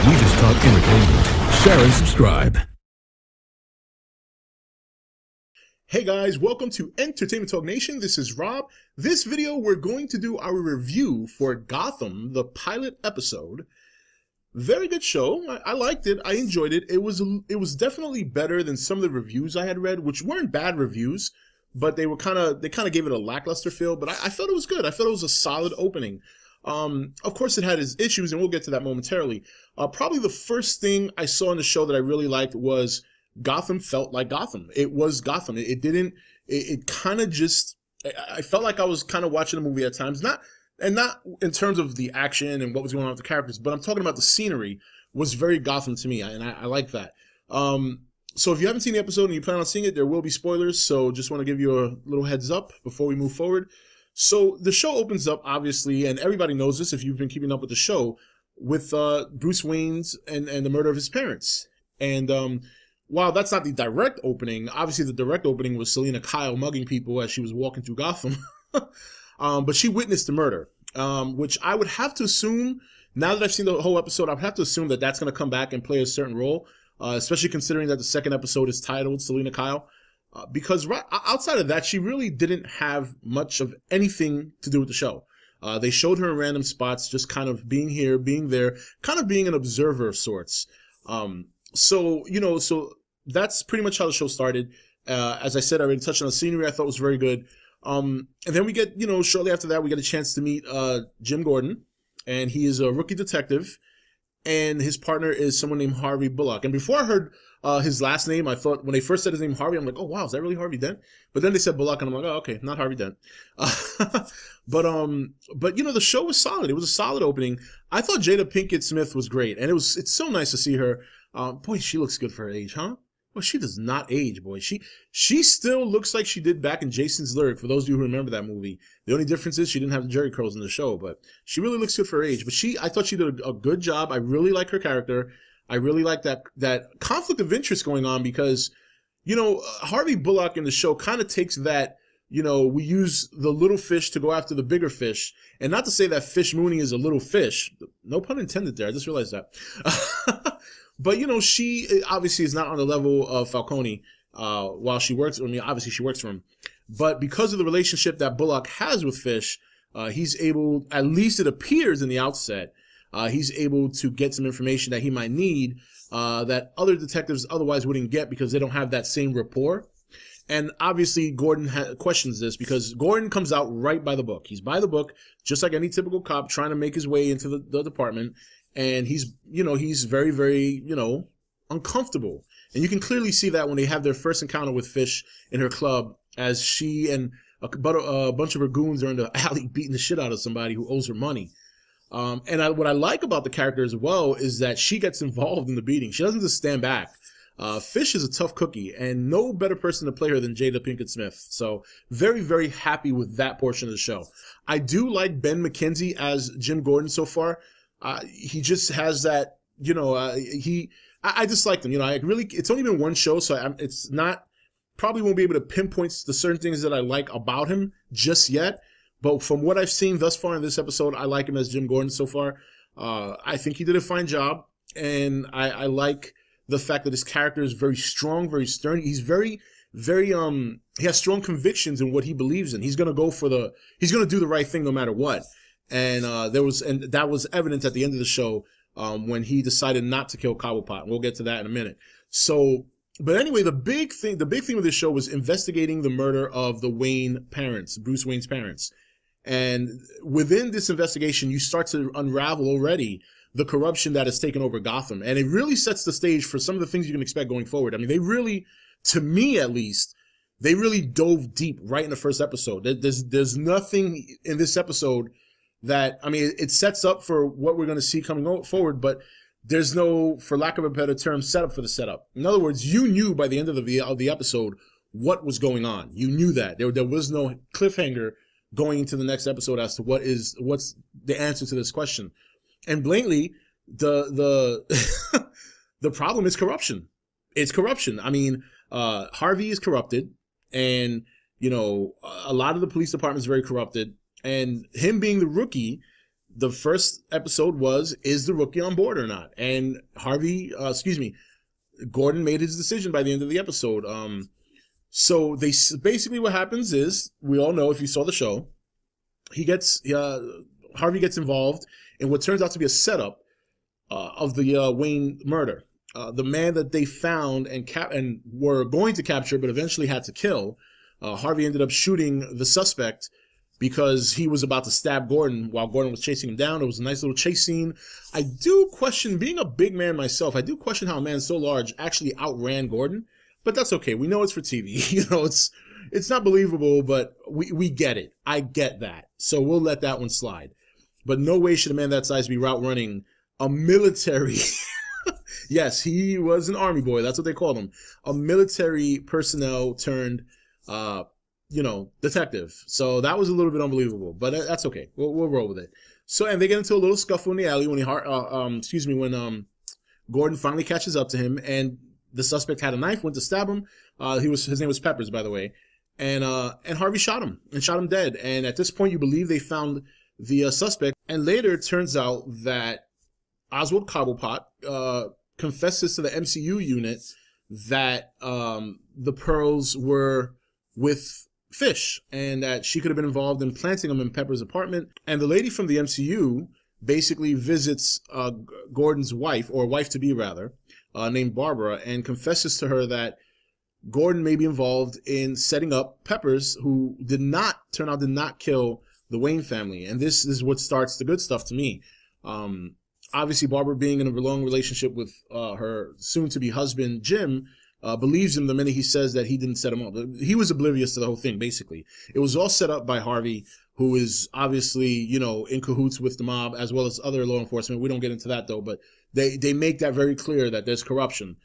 We just talk entertainment. Share and subscribe. Hey guys, welcome to Entertainment Talk Nation. This is Rob. This video, we're going to do our review for Gotham, the pilot episode. Very good show. I liked it. I enjoyed it. It was definitely better than some of the reviews I had read, which weren't bad reviews, but they kind of gave it a lackluster feel. But I felt it was good. I felt it was a solid opening. Of course, it had its issues, and we'll get to that momentarily. Probably the first thing I saw in the show that I really liked was Gotham felt like Gotham. It was Gotham. It kind of just, I felt like I was kind of watching a movie at times. Not in terms of the action and what was going on with the characters, but I'm talking about the scenery was very Gotham to me, and I like that. So if you haven't seen the episode and you plan on seeing it, there will be spoilers, so just want to give you a little heads up before we move forward. So the show opens up, obviously, and everybody knows this if you've been keeping up with the show, with Bruce Wayne's and the murder of his parents. And while that's not the direct opening, obviously the direct opening was Selina Kyle mugging people as she was walking through Gotham. But she witnessed the murder, which I would have to assume, now that I've seen the whole episode, I would have to assume that that's going to come back and play a certain role, especially considering that the second episode is titled Selina Kyle. Because right outside of that, she really didn't have much of anything to do with the show. They showed her in random spots, just kind of being here, being there, kind of being an observer of sorts. So that's pretty much how the show started. As I said, I already touched on the scenery. I thought was very good. And then we get, shortly after that, we get a chance to meet Jim Gordon, and he is a rookie detective, and his partner is someone named Harvey Bullock. And before I heard his last name, I thought, when they first said his name Harvey, I'm like, oh wow, is that really Harvey Dent? But then they said Bullock, and I'm like, oh, okay, not Harvey Dent. But the show was solid. It was a solid opening. I thought Jada Pinkett Smith was great, and it's so nice to see her. Boy, she looks good for her age, huh? Well, she does not age, boy. She still looks like she did back in Jason's Lyric, for those of you who remember that movie. The only difference is she didn't have the jerry curls in the show, but she really looks good for her age. But I thought she did a good job. I really like her character. I really like that conflict of interest going on because, Harvey Bullock in the show kind of takes that, we use the little fish to go after the bigger fish. And not to say that Fish Mooney is a little fish. No pun intended there. I just realized that. But, she obviously is not on the level of Falcone while she works. I mean, obviously she works for him. But because of the relationship that Bullock has with Fish, he's able, at least it appears in the outset, he's able to get some information that he might need that other detectives otherwise wouldn't get because they don't have that same rapport. And obviously Gordon questions this because Gordon comes out right by the book. He's by the book, just like any typical cop trying to make his way into the department. And he's very, very, uncomfortable. And you can clearly see that when they have their first encounter with Fish in her club as she and a bunch of her goons are in the alley beating the shit out of somebody who owes her money. What I like about the character as well is that she gets involved in the beating. She doesn't just stand back. Fish is a tough cookie, and no better person to play her than Jada Pinkett Smith. So very, very happy with that portion of the show. I do like Ben McKenzie as Jim Gordon so far. He just has that, I just liked him. It's only been one show, so it's not, probably won't be able to pinpoint the certain things that I like about him just yet. But from what I've seen thus far in this episode, I like him as Jim Gordon so far. I think he did a fine job, and I like the fact that his character is very strong, very stern. He's very, very, he has strong convictions in what he believes in. He's going to do the right thing no matter what. And that was evident at the end of the show when he decided not to kill Cobblepot. We'll get to that in a minute. So, but anyway, the big theme of this show was investigating the murder of the Wayne parents, Bruce Wayne's parents. And within this investigation, you start to unravel already the corruption that has taken over Gotham. And it really sets the stage for some of the things you can expect going forward. I mean, they really, to me at least, they really dove deep right in the first episode. There's nothing in this episode that, I mean, it sets up for what we're going to see coming forward, but there's no, for lack of a better term, setup for the setup. In other words, you knew by the end of the episode what was going on. You knew that. There was no cliffhanger going into the next episode as to what's the answer to this question. And blatantly, the the problem is corruption. It's corruption. I mean, Harvey is corrupted, and a lot of the police department is very corrupted. And him being the rookie, the first episode was, is the rookie on board or not? And Gordon made his decision by the end of the episode. So basically what happens is, we all know if you saw the show, Harvey gets involved in what turns out to be a setup of the Wayne murder. The man that they found and were going to capture but eventually had to kill, Harvey ended up shooting the suspect because he was about to stab Gordon while Gordon was chasing him down. It was a nice little chase scene. I do question, being a big man myself, I do question how a man so large actually outran Gordon, but that's okay. We know it's for TV. You know, it's not believable, but we get it. I get that. So we'll let that one slide. But no way should a man that size be outrunning a military. Yes, he was an army boy. That's what they called him. A military personnel turned, detective. So that was a little bit unbelievable, but that's okay. We'll roll with it. So, and they get into a little scuffle in the alley when Gordon finally catches up to him, and the suspect had a knife, went to stab him. His name was Peppers, by the way. And Harvey shot him dead. And at this point, you believe they found the suspect. And later, it turns out that Oswald Cobblepot confesses to the MCU unit that the pearls were with Fish and that she could have been involved in planting them in Pepper's apartment. And the lady from the MCU basically visits Gordon's wife, or wife-to-be rather, named Barbara, and confesses to her that Gordon may be involved in setting up Peppers, who did not kill the Wayne family. And this is what starts the good stuff to me. Obviously, Barbara, being in a long relationship with her soon-to-be husband, Jim, believes him the minute he says that he didn't set him up. He was oblivious to the whole thing, basically. It was all set up by Harvey, who is obviously, in cahoots with the mob, as well as other law enforcement. We don't get into that, though, but they make that very clear that there's corruption.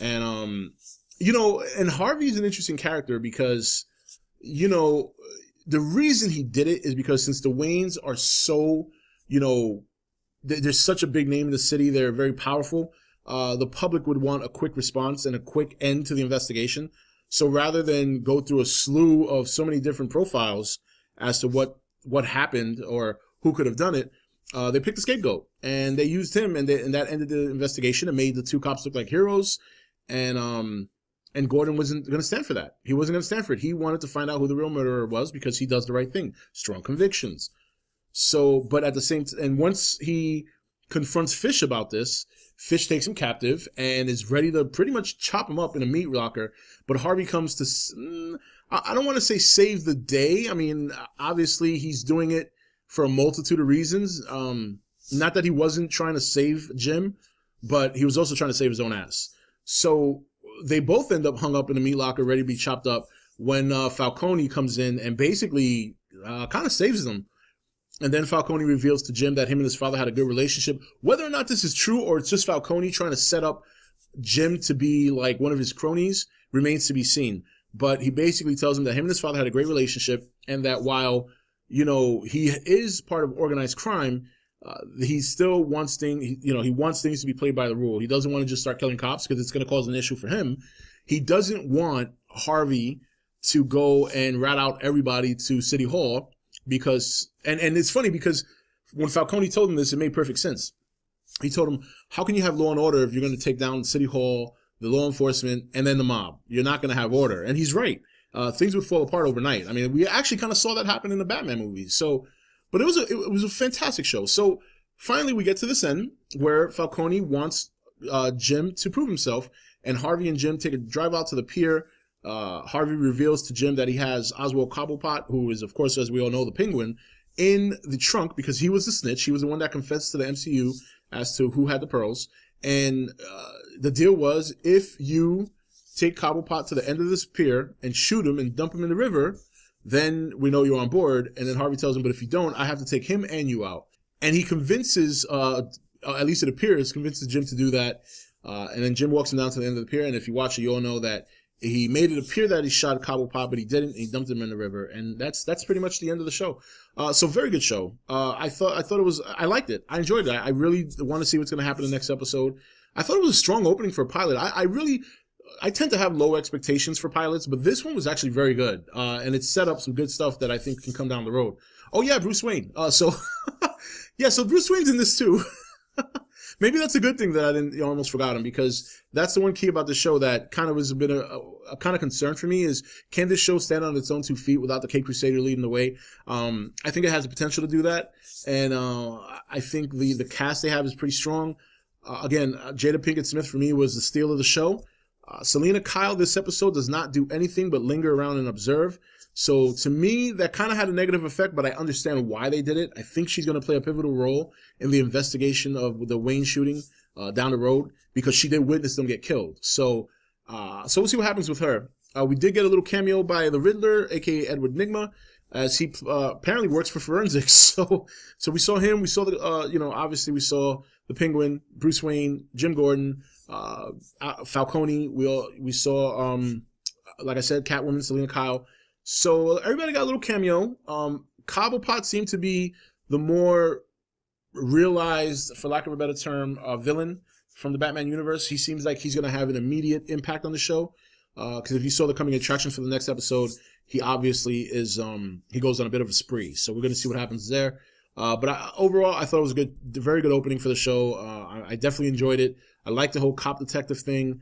And, and Harvey's an interesting character because, the reason he did it is because since the Waynes are so, there's such a big name in the city, they're very powerful, the public would want a quick response and a quick end to the investigation. So rather than go through a slew of so many different profiles as to what happened or who could have done it, they picked a scapegoat and they used him, and that ended the investigation and made the two cops look like heroes. And Gordon wasn't going to stand for that. He wasn't going to stand for it. He wanted to find out who the real murderer was because he does the right thing. Strong convictions. So, but at the same time, and once he confronts Fish about this, Fish takes him captive and is ready to pretty much chop him up in a meat locker. But Harvey comes to, I don't want to say save the day. I mean, obviously he's doing it for a multitude of reasons. Not that he wasn't trying to save Jim, but he was also trying to save his own ass. So they both end up hung up in a meat locker, ready to be chopped up, when Falcone comes in and basically kind of saves them. And then Falcone reveals to Jim that him and his father had a good relationship. Whether or not this is true or it's just Falcone trying to set up Jim to be like one of his cronies remains to be seen. But he basically tells him that him and his father had a great relationship, and that while, he is part of organized crime, he still wants he wants things to be played by the rule. He doesn't want to just start killing cops because it's going to cause an issue for him. He doesn't want Harvey to go and rat out everybody to City Hall because, and it's funny because when Falcone told him this, it made perfect sense. He told him, how can you have law and order if you're going to take down City Hall, the law enforcement, and then the mob? You're not going to have order. And he's right. Things would fall apart overnight. I mean, we actually kind of saw that happen in the Batman movies. So, but it was a fantastic show. So finally we get to this end where Falcone wants Jim to prove himself, and Harvey and Jim take a drive out to the pier. Harvey reveals to Jim that he has Oswald Cobblepot, who is, of course, as we all know, the Penguin, in the trunk because he was the snitch. He was the one that confessed to the MCU as to who had the pearls. And the deal was, if you take Cobblepot to the end of this pier and shoot him and dump him in the river, then we know you're on board. And then Harvey tells him, but if you don't, I have to take him and you out. And he convinces, at least it appears, convinces Jim to do that. And then Jim walks him down to the end of the pier. And if you watch it, you all know that he made it appear that he shot Cobblepot, but he didn't. He dumped him in the river. And that's pretty much the end of the show. So very good show. I liked it. I enjoyed it. I really want to see what's going to happen in the next episode. I thought it was a strong opening for a pilot. I tend to have low expectations for pilots, but this one was actually very good. And it set up some good stuff that I think can come down the road. Oh yeah, Bruce Wayne. So Yeah, so Bruce Wayne's in this too. Maybe that's a good thing that I didn't almost forgot him, because that's the one key about the show that kind of was a bit of a kind of concern for me is, can this show stand on its own 2 feet without the Cape Crusader leading the way? I think it has the potential to do that, and I think the cast they have is pretty strong. Again, Jada Pinkett Smith for me was the steal of the show. Selena Kyle this episode does not do anything but linger around and observe. So to me, that kind of had a negative effect, but I understand why they did it. I think she's going to play a pivotal role in the investigation of the Wayne shooting down the road, because she did witness them get killed. So we'll see what happens with her. We did get a little cameo by the Riddler, aka Edward Nygma, as he apparently works for forensics. So we saw him. We saw the obviously we saw the Penguin, Bruce Wayne, Jim Gordon, Falcone. We saw like I said, Catwoman, Selena Kyle. So everybody got a little cameo. Cobblepot seemed to be the more realized, for lack of a better term, villain from the Batman universe. He seems like he's going to have an immediate impact on the show. Because if you saw the coming attractions for the next episode, he obviously is, he goes on a bit of a spree. So we're going to see what happens there. But overall, I thought it was a very good opening for the show. I definitely enjoyed it. I like the whole cop detective thing.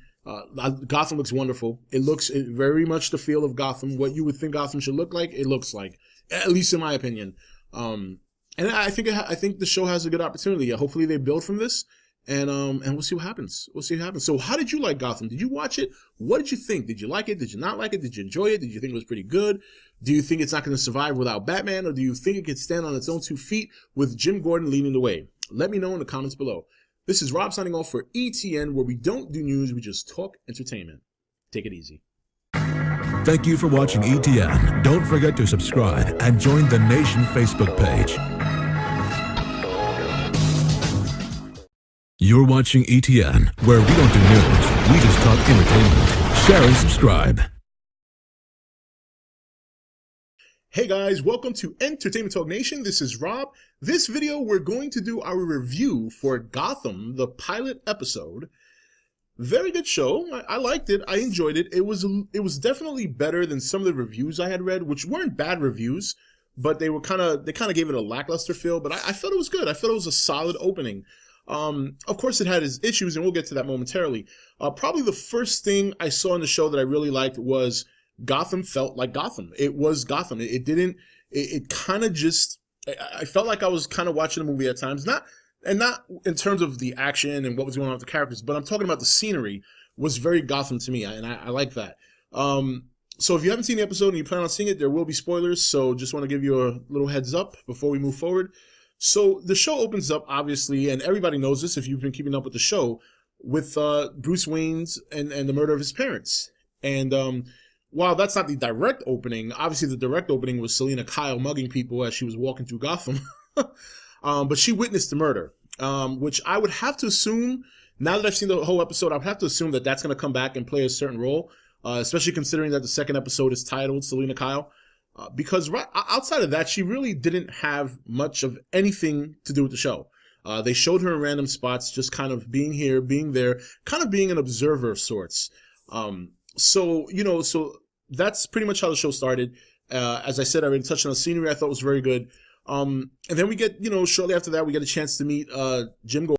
Gotham looks wonderful. It looks very much the feel of Gotham. What you would think Gotham should look like, it looks like, at least in my opinion. And I think the show has a good opportunity. Hopefully they build from this, and we'll see what happens. We'll see what happens. So how did you like Gotham? Did you watch it? What did you think? Did you like it? Did you not like it? Did you enjoy it? Did you think it was pretty good? Do you think it's not going to survive without Batman, or do you think it could stand on its own 2 feet with Jim Gordon leading the way? Let me know in the comments below. This is Rob signing off for ETN, where we don't do news, we just talk entertainment. Take it easy. Thank you for watching ETN. Don't forget to subscribe and join the Nation Facebook page. You're watching ETN, where we don't do news, we just talk entertainment. Share and subscribe. Hey guys, welcome to Entertainment Talk Nation. This is Rob. This video, we're going to do our review for Gotham, the pilot episode. Very good show. I liked it. I enjoyed it. It was definitely better than some of the reviews I had read, which weren't bad reviews, but they kind of gave it a lackluster feel. But I felt it was good. I felt it was a solid opening. Of course, it had its issues, and we'll get to that momentarily. Probably the first thing I saw in the show that I really liked was Gotham felt like Gotham. It was Gotham. It kind of just, I felt like I was kind of watching a movie at times. Not in terms of the action and what was going on with the characters, but I'm talking about the scenery was very Gotham to me, and I like that. So if you haven't seen the episode and you plan on seeing it, there will be spoilers, so just want to give you a little heads up before we move forward. So the show opens up, obviously, and everybody knows this if you've been keeping up with the show, with Bruce Wayne's and the murder of his parents. And while that's not the direct opening, obviously the direct opening was Selena Kyle mugging people as she was walking through Gotham. But she witnessed the murder, which I would have to assume, now that I've seen the whole episode, I would have to assume that that's going to come back and play a certain role, especially considering that the second episode is titled Selena Kyle. Because right outside of that, she really didn't have much of anything to do with the show. They showed her in random spots, just kind of being here, being there, kind of being an observer of sorts. So that's pretty much how the show started. As I said, I already touched on the scenery. I thought was very good. And then we get, shortly after that, we get a chance to meet Jim Gordon.